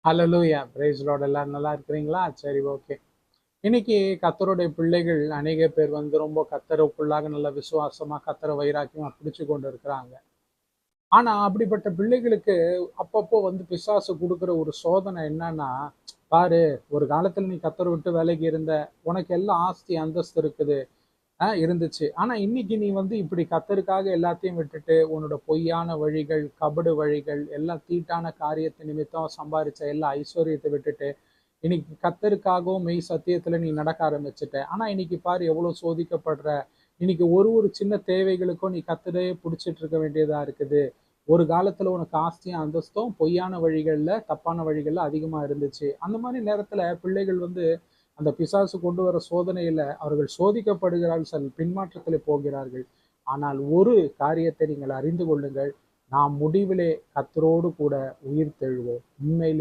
ஹalleluya price Lord. எல்லாரும் நல்லா இருக்கிறீங்களா? சரி, ஓகே. இன்னைக்கு கர்த்தருடைய பிள்ளைகள் அநேக பேர் ரொம்ப கர்த்தருக்குள்ளாக நல்ல விசுவாசமா கர்த்தரை வைராக்கியமா பிடிச்சு கொண்டு இருக்கிறாங்க. ஆனா அப்படிப்பட்ட பிள்ளைகளுக்கு அப்பப்போ பிசாசு கொடுக்கிற ஒரு சோதனை என்னன்னா, பாரு, ஒரு காலத்துல நீ கர்த்தரை விட்டு விலகி இருந்த, உனக்கு எல்லாம் ஆஸ்தி அந்தஸ்து இருக்குது, இருந்துச்சு. ஆனா இன்னைக்கு நீ இப்படி கர்த்தருக்காக எல்லாத்தையும் விட்டுட்டு உன்னோட பொய்யான வழிகள், கபடு வழிகள், எல்லாம் தீட்டான காரியத்தை நிமித்தம் சம்பாரிச்ச எல்லா ஐஸ்வர்யத்தை விட்டுட்டு இன்னைக்கு கர்த்தருக்காகவும் மெய் சத்தியத்துல நீ நடக்க ஆரம்பிச்சுட்ட. ஆனா இன்னைக்கு பாரு எவ்வளவு சோதிக்கப்படுற. இன்னைக்கு ஒரு சின்ன தேவைகளுக்கும் நீ கர்த்தரையே பிடிச்சிட்டு இருக்க வேண்டியதா இருக்குது. ஒரு காலத்துல உனக்கு ஆஸ்தியும் அந்தஸ்தும் பொய்யான வழிகள்ல, தப்பான வழிகள்ல அதிகமா இருந்துச்சு. அந்த மாதிரி நேரத்துல பிள்ளைகள் அந்த பிசாசு கொண்டு வர சோதனையில அவர்கள் சோதிக்கப்படுகிறார்கள், சில பின்மாற்றத்திலே போகிறார்கள். ஆனால் ஒரு காரியத்தை நீங்கள் அறிந்து கொள்ளுங்கள், நாம் முடிவிலே கர்த்தரோடு கூட உயிர் தெழுவோம். உண்மையிலே